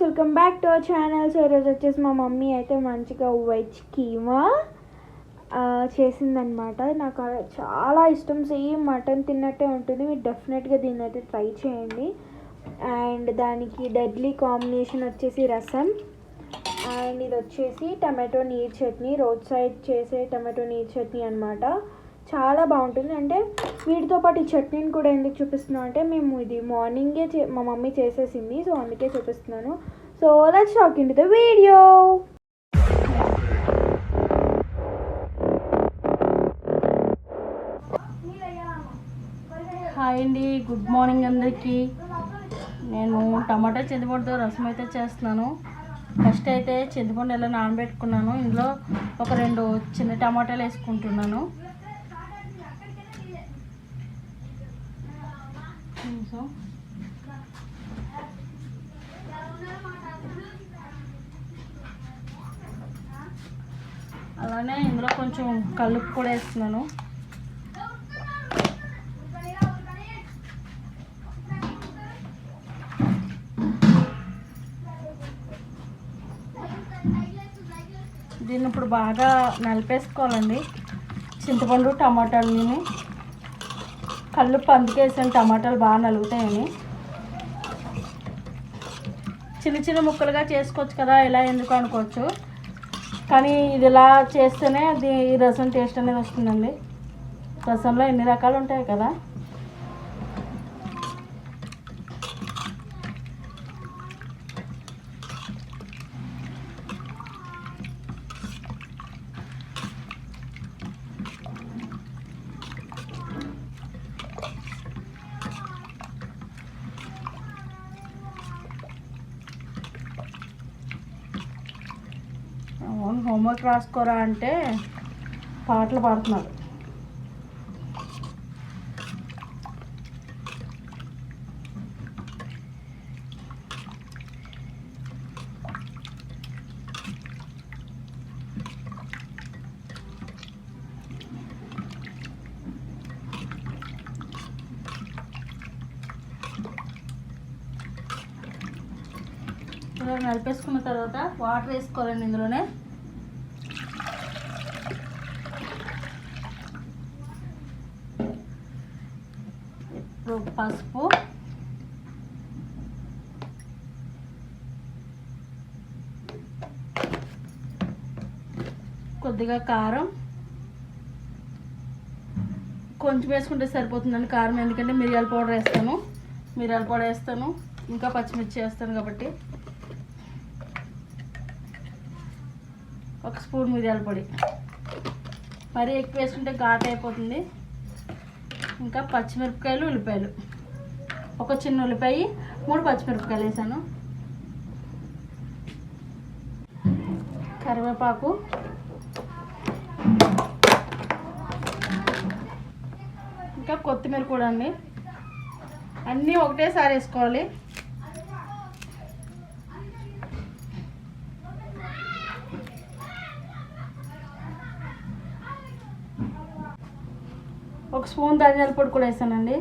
Welcome back to our channel. So ఈరోజు వచ్చేసి మా మమ్మీ అయితే మంచిగా వెజ్ కీమా చేసిందనమాట. నాకు చాలా ఇష్టం, సేమ్ మటన్ తిన్నట్టే ఉంటుంది. మీరు డెఫినెట్గా దీన్ని అయితే ట్రై చేయండి. అండ్ దానికి డెడ్లీ కాంబినేషన్ వచ్చేసి రసం, అండ్ ఇది వచ్చేసి టమాటో నీర్ చట్నీ, రోడ్ సైడ్ చేసే టమాటో నీర్ చట్నీ అనమాట. చాలా బాగుంటుంది. అంటే వీటితో పాటు ఈ చట్నీని కూడా ఎందుకు చూపిస్తున్నాను అంటే, మేము ఇది మార్నింగే మా మమ్మీ చేసేసింది, సో అందుకే చూపిస్తున్నాను. So let's talk into the video. Hi అండి, గుడ్ మార్నింగ్ అందరికీ. నేను టమాటా చింతపండుతో రసం అయితే చేస్తున్నాను. ఫస్ట్ అయితే చింతపండు ఎలా నానబెట్టుకున్నాను. ఇందులో ఒక 2 చిన్న టమాటాలు వేసుకుంటున్నాను. అలానే ఇందులో కొంచెం కలుపు కూడా వేస్తున్నాను. దీన్ని ఇప్పుడు బాగా నలిపేసుకోవాలండి. చింతపండు టమాటాలని కల్లుప్పు అందుకే వేసాను, టమాటాలు బాగా నలుగుతాయని. చిన్న చిన్న ముక్కలుగా చేసుకోవచ్చు కదా, ఇలా ఎందుకు అనుకోవచ్చు, కానీ ఇది ఇలా చేస్తేనే అది రసం టేస్ట్ అనేది వస్తుందండి. రసంలో ఎన్ని రకాలు ఉంటాయి కదా. హోంవర్క్ రాసుకోరా అంటే పాటలు పాడుతున్నారు. ఇలా నలిపేసుకున్న తర్వాత వాటర్ వేసుకోవాలండి ఇందులోనే. పసుపు, కొద్దిగా కారం, కొంచెం వేసుకుంటే సరిపోతుందండి కారం, ఎందుకంటే మిరియాల పౌడర్ వేస్తాను, ఇంకా పచ్చిమిర్చి వేస్తాను కాబట్టి. 1 స్పూన్ మిరియాల పొడి, మరీ ఎక్కువ వేసుకుంటే ఘాట్ అయిపోతుంది. ఇంకా పచ్చిమిరపకాయలు, ఉల్లిపాయలు, 1 చిన్న ఉల్లిపాయ, 3 పచ్చిమిరపకాయలు వేసాను. కరివేపాకు, ఇంకా కొత్తిమీర కూడా అండి. అన్నీ ఒకటేసారి వేసుకోవాలి. ఒక స్పూన్ ధనియాల పొడి కూడా వేసానండి.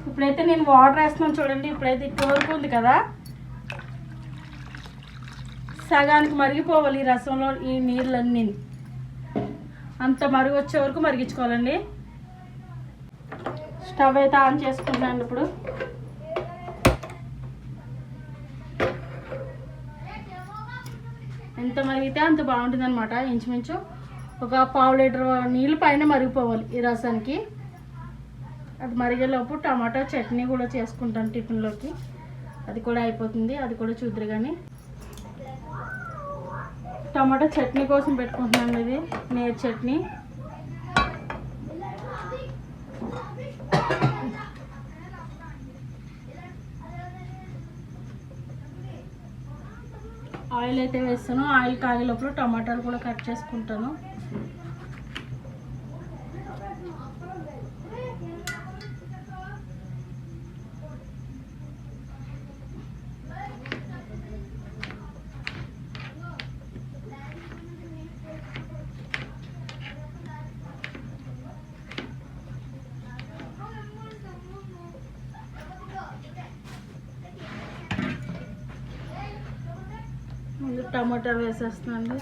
ఇప్పుడైతే నేను వాటర్ వేస్తున్నాను చూడండి. ఇప్పుడైతే ఇప్పటివరకు ఉంది కదా, సగానికి మరిగిపోవాలి ఈ రసంలో ఈ నీళ్ళన్నీ. అంత మరుగు వచ్చే వరకు మరిగించుకోవాలండి. స్టవ్ అయితే ఆన్ చేసుకుంటాను ఇప్పుడు. ఎంత మరిగితే అంత బాగుంటుంది అనమాట. ఇంచుమించు ఒక 1/2 లీటర్ నీళ్ళు పైన మరిగిపోవాలి ఈ రసానికి. అది మరిగేలోపు టమాటా చట్నీ కూడా చేసుకుంటాను టిఫిన్లోకి. అది కూడా అయిపోతుంది, అది కూడా చూద్దరు. కానీ టమాటా చట్నీ కోసం పెట్టుకుంటున్నాను. ఇది నేర్ చట్నీ. ఆయిల్ అయితే వేస్తాను. ఆయిల్ కాగే లోపల టమాటాలు కూడా కట్ చేసుకుంటాను. టమాటాలు వేసేస్తున్నాను.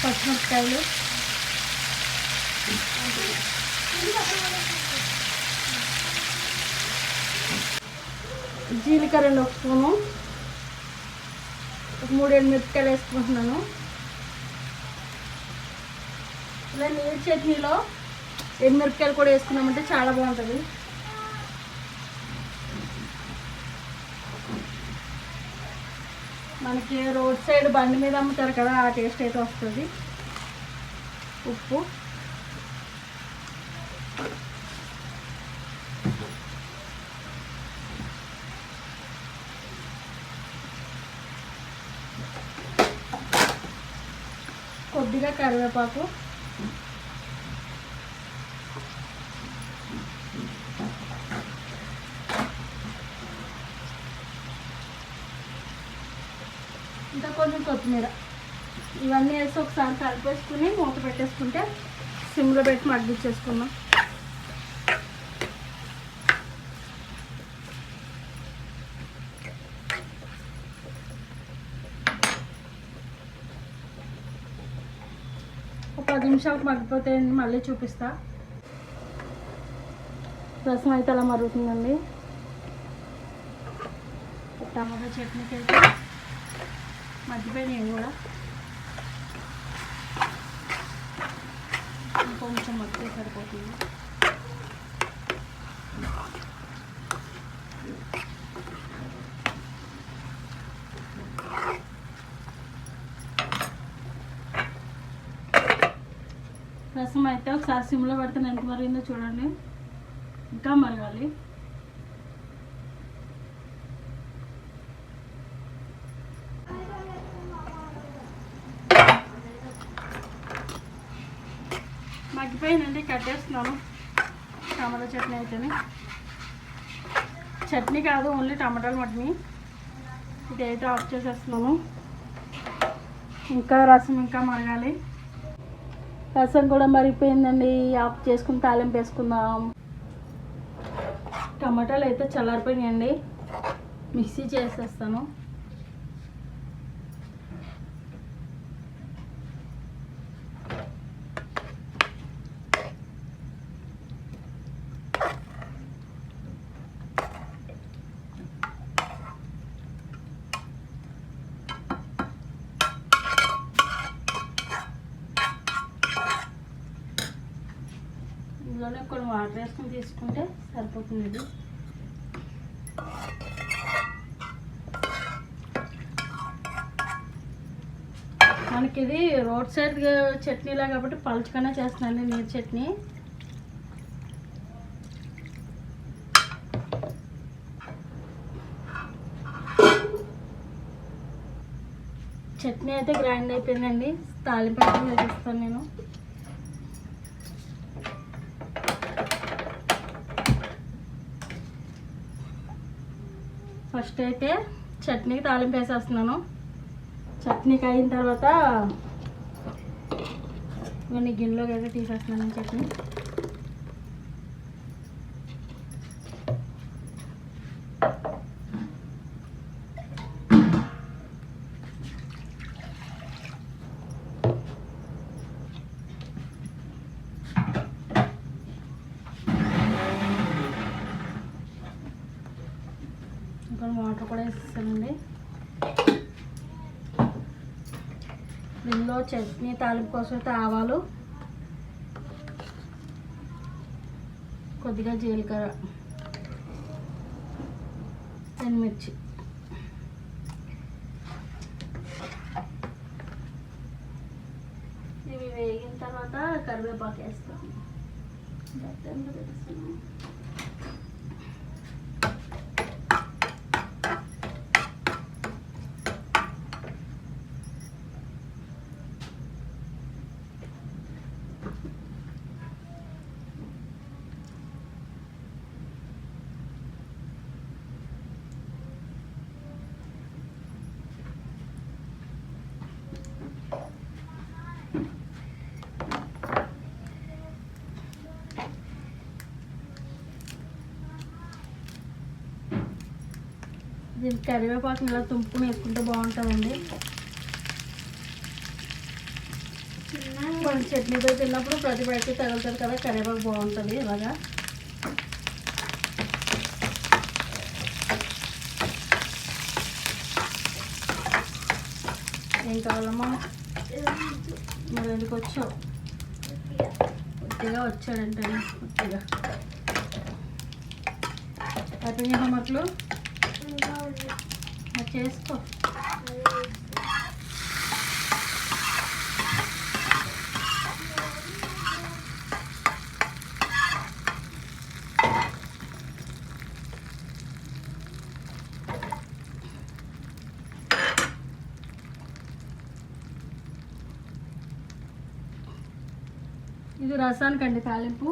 పచ్చిమిరపకాయలు, జీలకర్ర 1 స్పూను, 3 మిరపకాయలు వేసుకుంటున్నాను. ఇలా నీరు చట్నీలో మిరపకాయలు కూడా వేసుకున్నామంటే చాలా బాగుంటుంది. మనకి రోడ్ సైడ్ బండి మీద అమ్ముతారు కదా, ఆ టేస్ట్ అయితే వస్తుంది. ఉప్పు, కొద్దిగా కరివేపాకు, ఇంకా కొంచెం కొత్తిమీర. ఇవన్నీ వేసి ఒకసారి కలిపేసుకుని మూత పెట్టేసుకుంటే సిమ్లో పెట్టి మగ్గించేసుకున్నాం. ఒక 10 నిమిషాలకు మగ్గిపోతే మళ్ళీ చూపిస్తా. రసం అయితే అలా మరుగుతుందండి. టమాటా చట్నీకి అయితే మగ్గిపోయినాయి కూడా. ఇంకొంచెం మగ్గితే సరిపోతుంది. రసం అయితే ఒకసారి సిమ్లో పెడితే ఎంత మరిగిందో చూడండి. ఇంకా మరగాలి. మగ్గిపోయిందండి, కట్టేస్తున్నాను. టమాటా చట్నీ అయితేనే, చట్నీ కాదు ఓన్లీ టమాటాలు మట్టిని. ఇదైతే ఆఫ్ చేసేస్తున్నాను. ఇంకా రసం ఇంకా మరగాలి. రసం కూడా మరిగిపోయిందండి, ఆఫ్ చేసుకుని తాలింపు వేసుకుందాం. టమాటాలు అయితే చల్లారిపోయినాయండి, మిక్సీ చేసేస్తాను. ఇందులోనే కొన్ని వాటర్ వేసుకొని తీసుకుంటే సరిపోతుంది. ఇది మనకి ఇది రోడ్ సైడ్ చట్నీలా కాబట్టి పలుచగానే చేస్తున్నాను నీరు చట్నీ. చట్నీ అయితే గ్రైండ్ అయిపోయిందండి. తాలింపు అయితే వేసిస్తాను నేను. ఫస్ట్ అయితే చట్నీకి తాలింపు వేసేస్తున్నాను. చట్నీకి అయిన తర్వాత ఇవన్నీ గిన్నెలోకి అయితే తీసేస్తున్నాను చట్నీ. ఇంకా వాటర్ కూడా వేసేసానండి. దీనిలో చట్నీ తాలింపు కోసం అయితే ఆవాలు, కొద్దిగా జీలకర్ర, ఎండుమిర్చి, ఇవి వేగిన తర్వాత కరివేపాకు వేస్తాను. దీనికి కరివేపాకుని ఇలా తుంపుకుని వేసుకుంటే బాగుంటుందండి. మనం చట్నీతో తిన్నప్పుడు ప్రతి బయటకి తగులుతుంది కదా, కరివేపాకు బాగుంటుంది ఇలాగా. ఏం కావాలమ్మా? మరి ఎందుకు వచ్చావు? కొద్దిగా వచ్చాడంటే కొద్దిగా అయిపోయినాయి హోంవర్క్లు మరి చేసుకో. ఇది రసానికండి తాలింపు.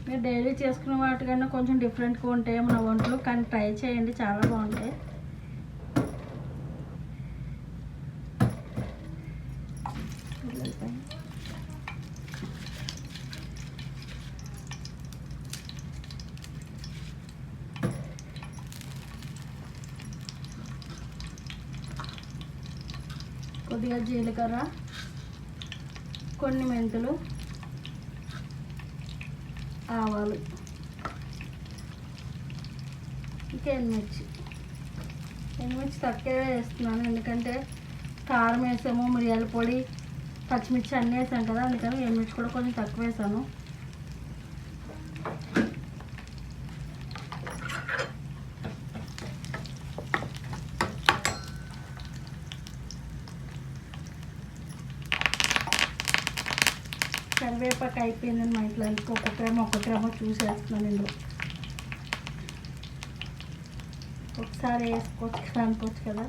మీరు డైలీ చేసుకునే వాటికన్నా కొంచెం డిఫరెంట్గా ఉంటాయి మన వంటలు, కానీ ట్రై చేయండి, చాలా బాగుంటాయి. కొద్దిగా జీలకర్ర, కొన్ని మెంతులు, ఆవాలు, ఇంకా ఎండుమిర్చి తక్కువే వేస్తున్నాను, ఎందుకంటే కారం వేసాము, మిరియాల పొడి, పచ్చిమిర్చి అన్నీ వేసాను కదా, అందుకని ఎండుమిర్చి కూడా కొంచెం తక్కువ వేసాను. కరివేపాకు అయిపోయిందని మా ఇంట్లో ఒక్కొక్కరేమో చూసేస్తున్నాను. ఇందులో ఒకసారి వేసుకోవచ్చు కదా అనుకోవచ్చు కదా.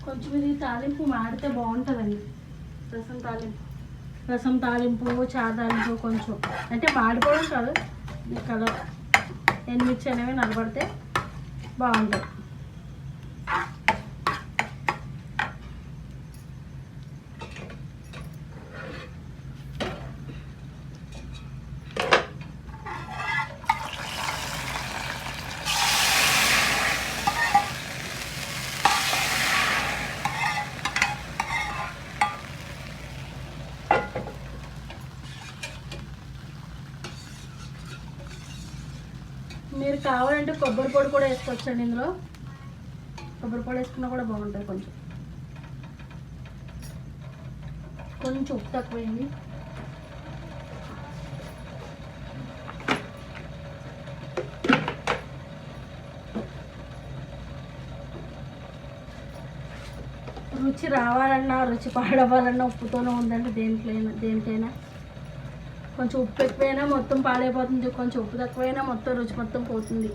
కొంచెం ఇది తాలింపు మాడితే బాగుంటుందండి. రసం తాలింపు చాదాలింపు కొంచెం అంటే మాడిపోవడం కాదు, కలర్ ఎండుమిర్చి అనేవి నలబడితే బాగుంటుంది. మీరు కావాలంటే కొబ్బరి పొడి కూడా వేసుకోవచ్చండి. ఇందులో కొబ్బరి పొడి వేసుకున్నా కూడా బాగుంటుంది. కొంచెం ఉప్పు తక్కువైంది. రుచి రావాలన్నా రుచి పాడవాలన్నా ఉప్పుతోనే ఉందండి. దేనికైనా కొంచెం ఉప్పు ఎక్కువైనా మొత్తం పాడైపోతుంది, కొంచెం ఉప్పు తక్కువైనా మొత్తం రుచి మొత్తం పోతుంది.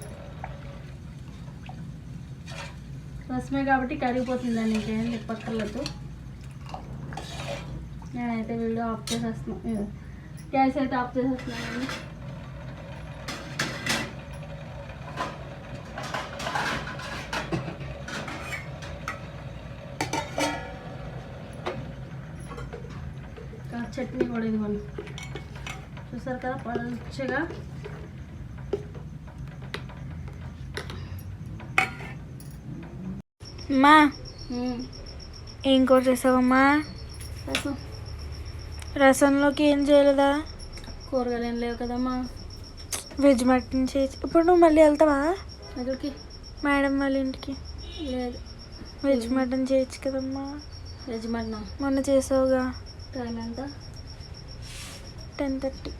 రసమే కాబట్టి కరిగిపోతుందండి, ఇంకేం చెప్పక్కర్లేదు. నేనైతే వీడియో ఆఫ్ చేసేస్తున్నాను, గ్యాస్ అయితే ఆఫ్ చేసేస్తున్నానండి. చట్నీ కూడా ఇది మనం చూసారు కదా పలుచగా. అమ్మా ఏం కూర చేసావమ్మా? రసం. రసంలోకి ఏం చేయలేదా? కూరగాయలు ఏం లేవు కదమ్మా. వెజ్ మటన్ చేసి ఇప్పుడు నువ్వు మళ్ళీ వెళ్తావా ఎక్కడికి? మేడం వాళ్ళ ఇంటికి. లేదు, వెజ్ మటన్ చేయొచ్చు కదమ్మా. వెజ్ మటన్ మొన్న చేసావుగా. టైం ఎంత? 10:30.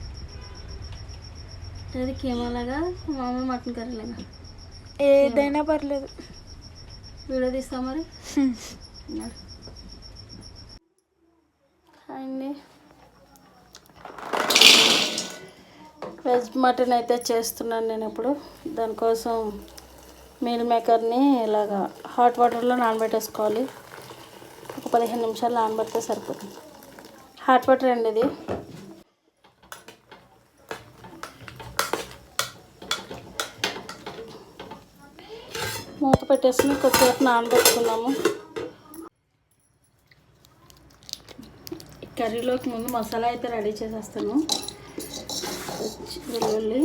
అది కేమలాగా మామూలు మటన్ కర్రీలాగా ఏదైనా పర్లేదు. వీడియో తీస్తా మరి. అండి వెజ్ మటన్ అయితే చేస్తున్నాను నేను ఇప్పుడు. దానికోసం మీల్ మేకర్ని ఇలాగా హాట్ వాటర్లో నానబెట్టేసుకోవాలి. ఒక 15 నిమిషాలు నానబెడితే సరిపోతుంది. హాట్ వాటర్ అండి ఇది. మూత పెట్టేసుకుని కొద్దిసేపు నానబెట్టుకున్నాము. కర్రీలోకి ముందు మసాలా అయితే రెడీ చేసేస్తాను. వెల్లుల్లి,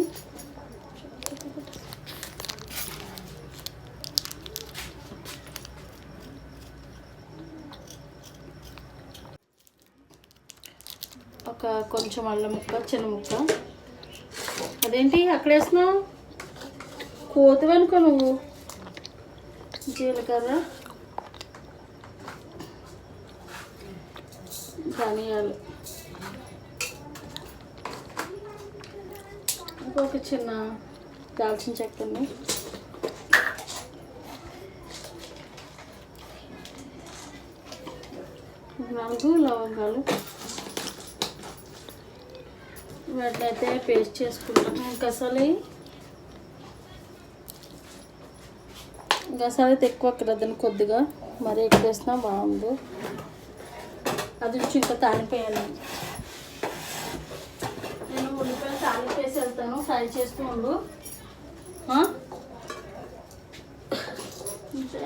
ఒక కొంచెం అల్లం ముక్క, చిన్న ముక్క. అదేంటి అక్కడ వేసినావు? కోతివనుకో నువ్వు. జీలకర్ర, ధనియాలు, ఒక చిన్న దాల్చిన చెక్కని, నాలుగు లవంగాలు. వాటినైతే పేస్ట్ చేసుకుంటాను. గసాలు అయితే ఎక్కువ అక్కడదని కొద్దిగా, మరీ ఎక్కువ వేసినా బాగుంది. అది నుంచి ఇంకా తాలిపోయాను. నేను ఉల్లిపాయలు తాలిపేసి వెళ్తాను. ఫ్రై చేస్తూ ఉండు. అంటే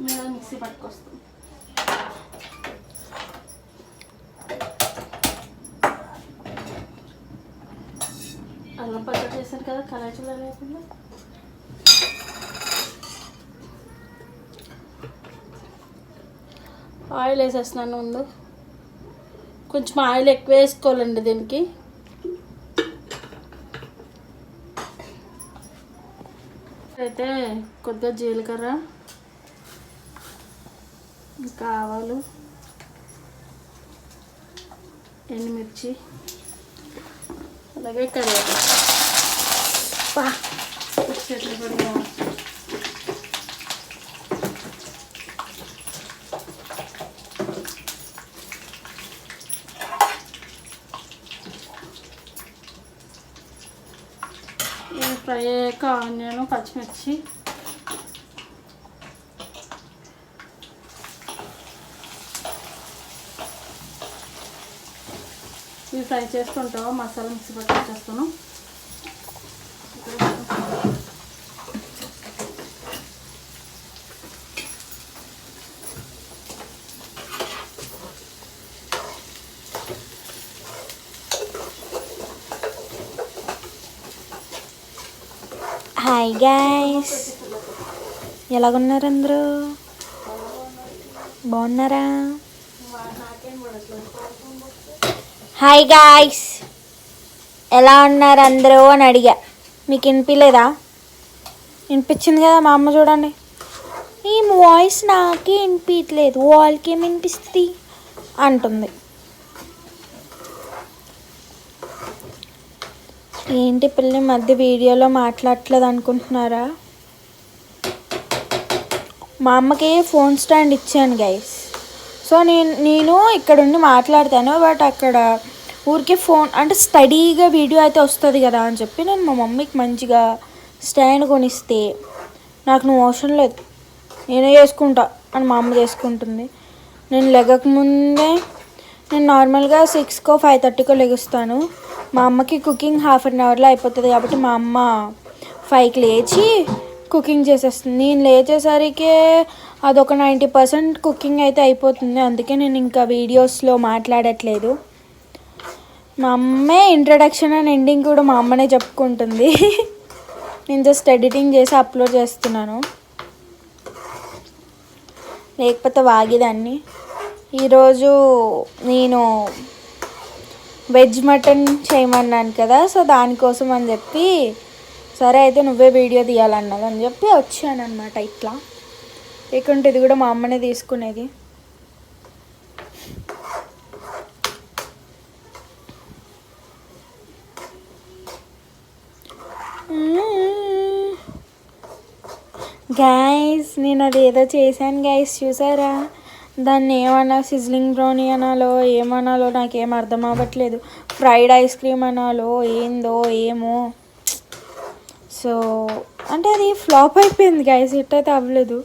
మేము మిక్సీ పట్టుకొస్తాం. అల్లం పచ్చడి చేశాను కదా, కలాచీలో లేకుండా. ఆయిల్ వేసేస్తున్నాను ముందు. కొంచెం ఆయిల్ ఎక్కువ వేసుకోవాలండి దీనికి. అయితే కొద్దిగా జీలకర్ర, ఇంకా ఆవాలు, ఎండుమిర్చి, అలాగే కరివేపాకు. చెట్లు కూడా ఫ్రై అయ్యాక ఆనియన్, పచ్చిమిర్చి, ఇవి ఫ్రై చేసుకుంటాము. మసాలా మిక్సీ పట్టి వచ్చేస్తాను. హాయ్ గైస్, ఎలాగున్నారు అందరూ? బాగున్నారా? హాయ్ గాయ్స్, ఎలా ఉన్నారు అందరూ అని అడిగా. మీకు వినిపించలేదా? వినిపించింది కదా. మా అమ్మ చూడండి, ఈ వాయిస్ నాకే వినిపించలేదు, వాళ్ళకి ఏమి వినిపిస్తుంది అంటుంది. ఏంటి పిల్లి మధ్య వీడియోలో మాట్లాడట్లేదు అనుకుంటున్నారా? మా అమ్మకి ఫోన్ స్టాండ్ ఇచ్చాను గైస్. సో నేను ఇక్కడ ఉండి మాట్లాడతాను, బట్ అక్కడ ఊరికే ఫోన్ అంటే స్టడీగా వీడియో అయితే వస్తుంది కదా అని చెప్పి నేను మా మమ్మీకి మంచిగా స్టాండ్ కొనిస్తే, నాకు నువ్వు అవసరం లేదు, నేనే చేసుకుంటా అని మా అమ్మ చేసుకుంటుంది. నేను లెగకముందే, నేను నార్మల్గా 6కో 5:30కో లెగుస్తాను. మా అమ్మకి కుకింగ్ 1/2 అవర్లో అయిపోతుంది కాబట్టి మా అమ్మ 5కి లేచి కుకింగ్ చేసేస్తుంది. నేను లేచేసరికి అదొక 90% కుకింగ్ అయితే అయిపోతుంది. అందుకే నేను ఇంకా వీడియోస్లో మాట్లాడట్లేదు. మా అమ్మే ఇంట్రడక్షన్ అండ్ ఎండింగ్ కూడా మా అమ్మనే చెప్పుకుంటుంది. నేను జస్ట్ ఎడిటింగ్ చేసి అప్లోడ్ చేస్తున్నాను, లేకపోతే వాగేదాన్ని. ఈరోజు నేను వెజ్ మటన్ చేయమన్నాను కదా, సో దానికోసం అని చెప్పి సరే అయితే నువ్వే వీడియో తీయాలన్నది అని చెప్పి వచ్చాను అనమాట. ఇట్లా లేకుంటే ఇది కూడా మా అమ్మనే తీసుకునేది. గైస్, నేను అది ఏదో చేశాను గైస్, చూసారా? దాన్ని ఏమన్నా సిజ్లింగ్ బ్రౌనీ అనాలో ఏమనాలో నాకేం అర్థం అవ్వట్లేదు. ఫ్రైడ్ ఐస్ క్రీమ్ అనాలో ఏందో ఏమో. సో అంటే అది ఫ్లాప్ అయిపోయింది గైస్, హిట్ అయితే అవ్వలేదు.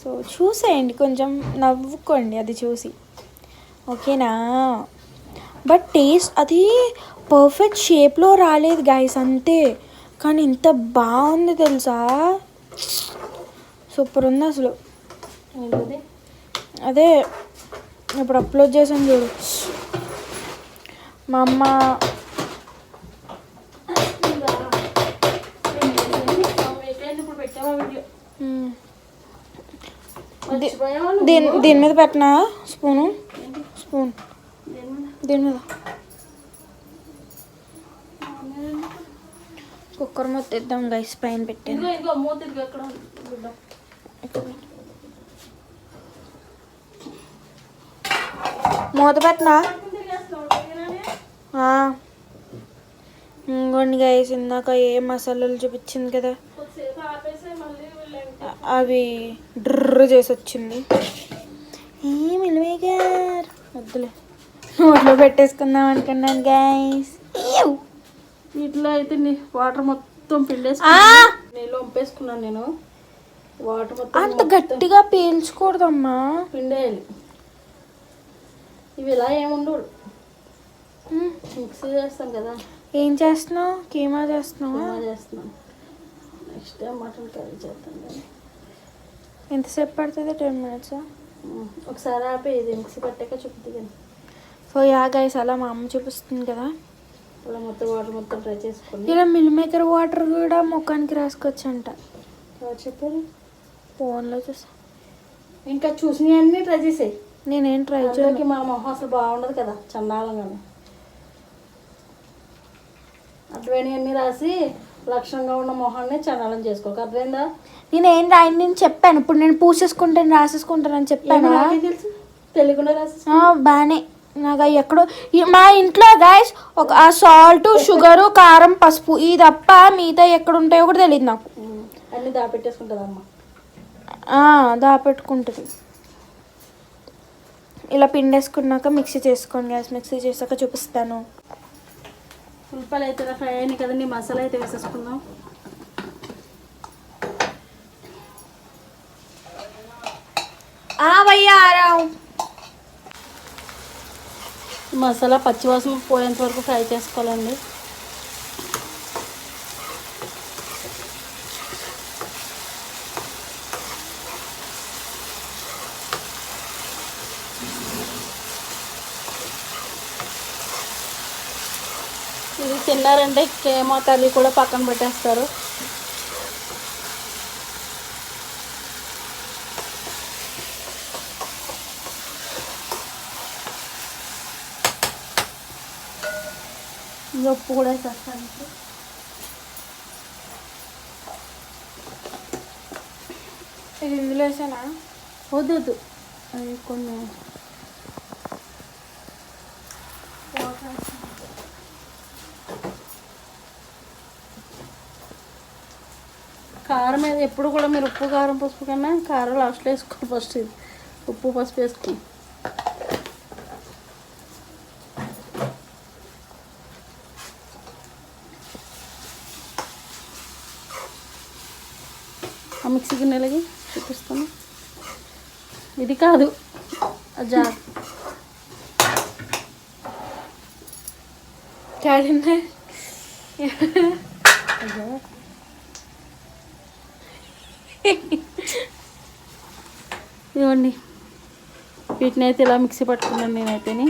సో చూసేయండి, కొంచెం నవ్వుకోండి అది చూసి, ఓకేనా. బట్ టేస్ట్ అది పర్ఫెక్ట్ షేప్లో రాలేదు గైస్ అంతే, కానీ ఇంత బాగుంది తెలుసా, సూపర్ ఉంది అసలు. ఏంటది? అదే ఇప్పుడు అప్లోడ్ చేసాను చూడు, మా అమ్మ ఇప్పుడు పెట్టావా వీడియో? దీని మీద పెట్టినా స్పూన్ దీని మీద కుక్కర్ మూత తెద్దాం గైస్, పైన పెట్టాను. మూత పెట్టినా ఇంకోండి గైస్, ఇందాక ఏ మసాలాలు చూపించింది కదా అవి డ్రర్ చేసి వచ్చింది. మిల్మేకర్ వద్దులే, నోట్లో పెట్టేసుకుందాం అనుకున్నాను గైస్. వీటిలో అయితే వాటర్ మొత్తం పిండేసి నీళ్ళు వంపేసుకున్నాను నేను. వాటర్ మొత్తం అంత గట్టిగా పీల్చకూడదమ్మా, పిండేయాలి. ఇవి ఇలా ఏముండవు, మిక్సీ చేస్తాం కదా. ఏం చేస్తున్నావు? కీమా చేస్తున్నావా? చేస్తున్నాను. నెక్స్ట్ టైం మటన్ కర్రీ చేస్తాను కానీ ఎంతసేపు పడుతుంది? 10 minutes. ఒకసారి ఆపే, ఇది మిక్సీ పట్టాక చూపుతుంది కానీ. సో యా గైస్, అలా మా అమ్మ చూపిస్తుంది కదా, అలా మొత్తం వాటర్ మొత్తం ట్రై చేసుకోండి. ఇలా మిల్ మేకర్ వాటర్ కూడా ముఖానికి రాసుకోవచ్చు అంట. చెప్పారు ఫోన్లో చూసా. ఇంకా చూసినవన్నీ ట్రై చేసాయి. నేనేం ట్రై చేయడానికి, మా మొహం అసలు బాగుండదు కదా, చండాలంగానే. అడ్వైనవన్నీ రాసి లక్షణంగా ఉన్న మొహాన్ని చండాలం చేసుకోక, అర్థమైందా? నేనేం రాయని నేను చెప్పాను. ఇప్పుడు నేను పూసేసుకుంటాను రాసేసుకుంటాను అని చెప్పాను. తెలుసు, తెలియకుండా రాసి బాగానే. నాకు ఎక్కడో మా ఇంట్లో గైస్ ఒక సాల్ట్, షుగరు, కారం, పసుపు ఇది తప్ప మిగతా ఎక్కడ ఉంటాయో కూడా తెలియదు నాకు. అన్నీ దాపెట్టేసుకుంటుంది అమ్మ. దాపెట్టుకుంటుంది. ఇలా పిండేసుకున్నాక మిక్సీ చేసుకోండి గ్యాస్. మిక్సీ చేసాక చూపిస్తాను. ఉల్లిపాయలు అయితే ఫ్రై అయినాయి కదండి, మసాలా అయితే వేసేసుకుందాం. మసాలా పచ్చివాసన పోయేంత వరకు ఫ్రై చేసుకోవాలండి. ఇది తిన్నారంటే కేమా కర్రీ కూడా పక్కన పెట్టేస్తారు. ఉప్పు కూడా వేసేస్తాను. ఇది ఇందులో వేసానా? వద్దు, అది కొన్ని కారం మీద ఎప్పుడు కూడా మీరు ఉప్పు కారం పసుపు కన్నా కారం లాస్ట్లో వేసుకోండి. ఫస్ట్ ఇది ఉప్పు పసుపు వేసుకుని ఆ మిక్సీ గిన్నెలకి చూపిస్తాను. ఇది కాదు జార్ చాలిందా? ఇవ్వండి, వీటిని అయితే ఇలా మిక్సీ పట్టుకున్నాను నేనైతేని.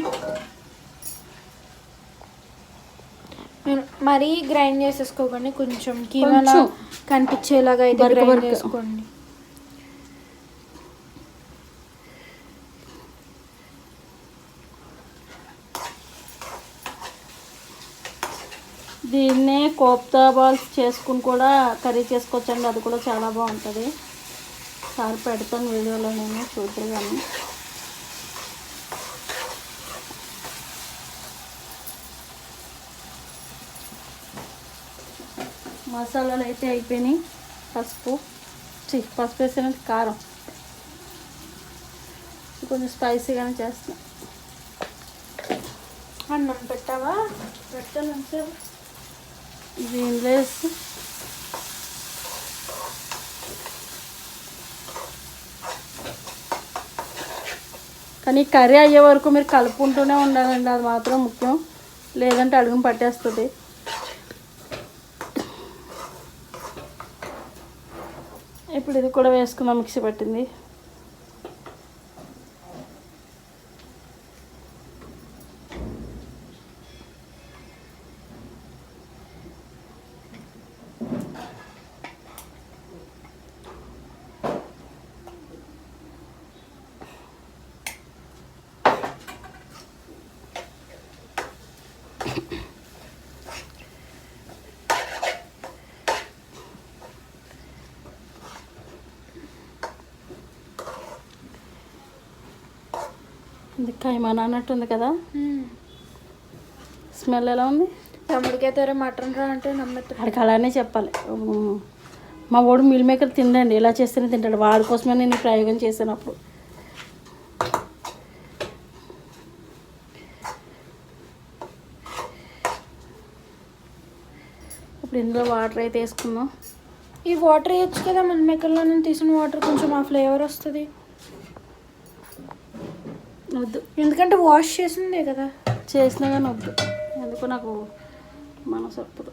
మరీ గ్రైండ్ చేసేసుకోకండి, కొంచెం కీమాలా కనిపించేలాగా అయితే గ్రైండ్ చేసుకోండి. దీన్నే కోప్తా బాల్స్ చేసుకుని కూడా కర్రీ చేసుకోవచ్చండి, అది కూడా చాలా బాగుంటుంది. ఒకసారి పెడతాను వీడియోలో, నేను చూద్దరు కానీ. మసాలాలు అయితే అయిపోయినాయి. పసుపు వేసిన కారం కొంచెం స్పైసీగానే చేస్తాను. అన్నం పెట్టావా? పెట్టాను సార్. ఇది ఇందులో వేసి కానీ కర్రీ అయ్యే వరకు మీరు కలుపుకుంటూనే ఉండాలండి, అది మాత్రం ముఖ్యం, లేదంటే అడుగును పట్టేస్తుంది. ఇప్పుడు ఇది కూడా వేసుకుందాం, మిక్సీ పట్టింది. ఇది కైమాన్ అన్నట్టుంది కదా, స్మెల్ ఎలా ఉంది? తమ్ముడికైతే మటన్ రా అంటే నమ్మేస్తాడు. అక్కడికి అలానే చెప్పాలి. మా వాడు మీల్ మేకర్ తిండండి, ఇలా చేస్తేనే తింటాడు. వాడి కోసమే నేను ఈ ప్రయోగం చేసినప్పుడు. ఇప్పుడు ఇందులో వాటర్ అయితే వేసుకుందాం. ఈ వాటర్ వేయచ్చు కదా, మన మేకర్లో నుంచి తీసిన వాటర్, కొంచెం ఆ ఫ్లేవర్ వస్తుంది. వద్దు, ఎందుకంటే వాష్ చేసిందే కదా. చేసినా కానీ వద్దు, ఎందుకు నాకు మనసు ఒప్పదు.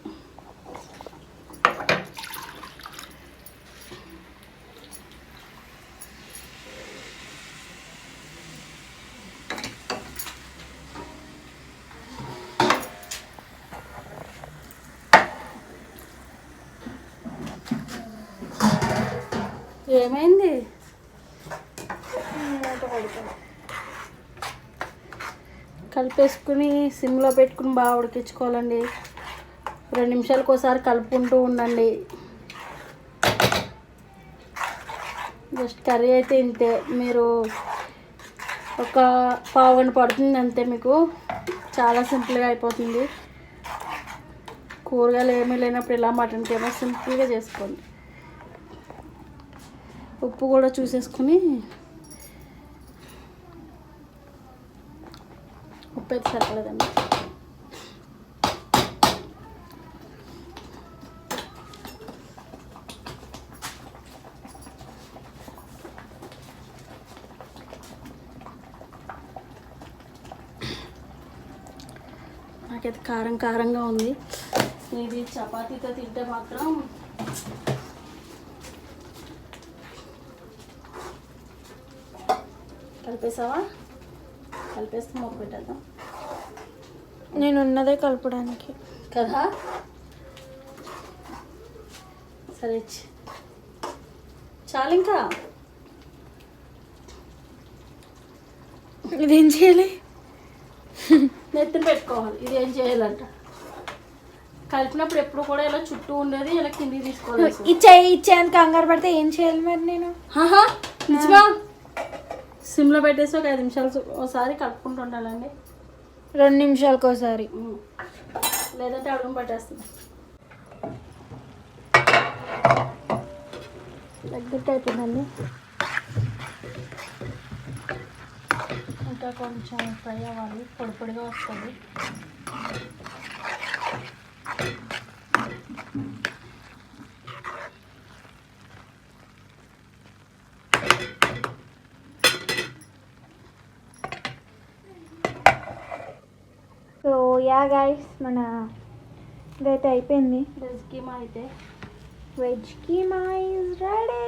ఏమైంది? కలిపేసుకుని సిమ్లో పెట్టుకుని బాగా ఉడికించుకోవాలండి. 2 నిమిషాలకు ఒకసారి కలుపుకుంటూ ఉండండి. జస్ట్ కర్రీ అయితే ఇంతే, మీరు ఒక పావు గంట పడుతుంది అంతే, మీకు చాలా సింపుల్గా అయిపోతుంది. కూరగాయలు ఏమీ లేనప్పుడు ఇలా మటన్కి ఏమో సింపుల్గా చేసుకోండి. ఉప్పు కూడా చూసేసుకుని, ఉప్పు అయితే సరిపడదండి. నాకైతే కారం కారంగా ఉంది. ఇది చపాతీతో తింటే మాత్రం కలిపేసావా? కలిపేస్తే మొక్క పెట్టేద్దాం. నేను ఉన్నదే కలపడానికి కదా. సరే చాలు. ఇంకా ఇదేం చేయాలి? నెత్తిన పెట్టుకోవాలి. ఇది ఏం చేయాలంట, కలిపినప్పుడు ఎప్పుడు కూడా ఇలా చుట్టూ ఉండేది ఇలా కిందికి తీసుకోవాలి. ఇచ్చేందుకు కంగారు పడితే ఏం చేయాలి మరి నేను? నిజమా? సిమ్లో పెట్టేసి ఒక 5 నిమిషాలు ఒకసారి కలుపుకుంటూ ఉండాలండి. 2 నిమిషాలకు ఒకసారి, లేదంటే అడుగు పట్టేస్తుంది. దగ్గరికి అయిపోయిందండి. ఇంకా కొంచెం ఫ్రై అవ్వాలి, పొడి పొడిగా వస్తుంది. సో యా గైస్, మన ఇదైతే అయిపోయింది. వెజ్ కీమా అయితే వెజ్ కీమా ఈజ్ రెడీ.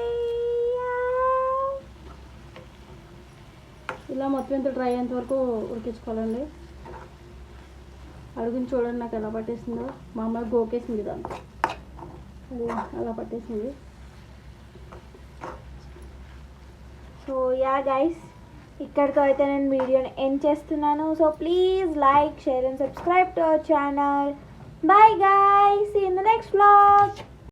ఇలా మొత్తం ఇంత డ్రై అయ్యేంత వరకు ఉడికించుకోవాలండి. అడుగుని చూడండి నాకు ఎలా పట్టేసిందో. మా అమ్మాయి గోకేసింది దాన్ని, అది అలా పట్టేసింది. సో యా గైస్, ఇక్కడితో అయితే నేను వీడియోని ఎండ్ చేస్తున్నాను. So please like, share and subscribe to our channel. Bye guys, see you in the next vlog.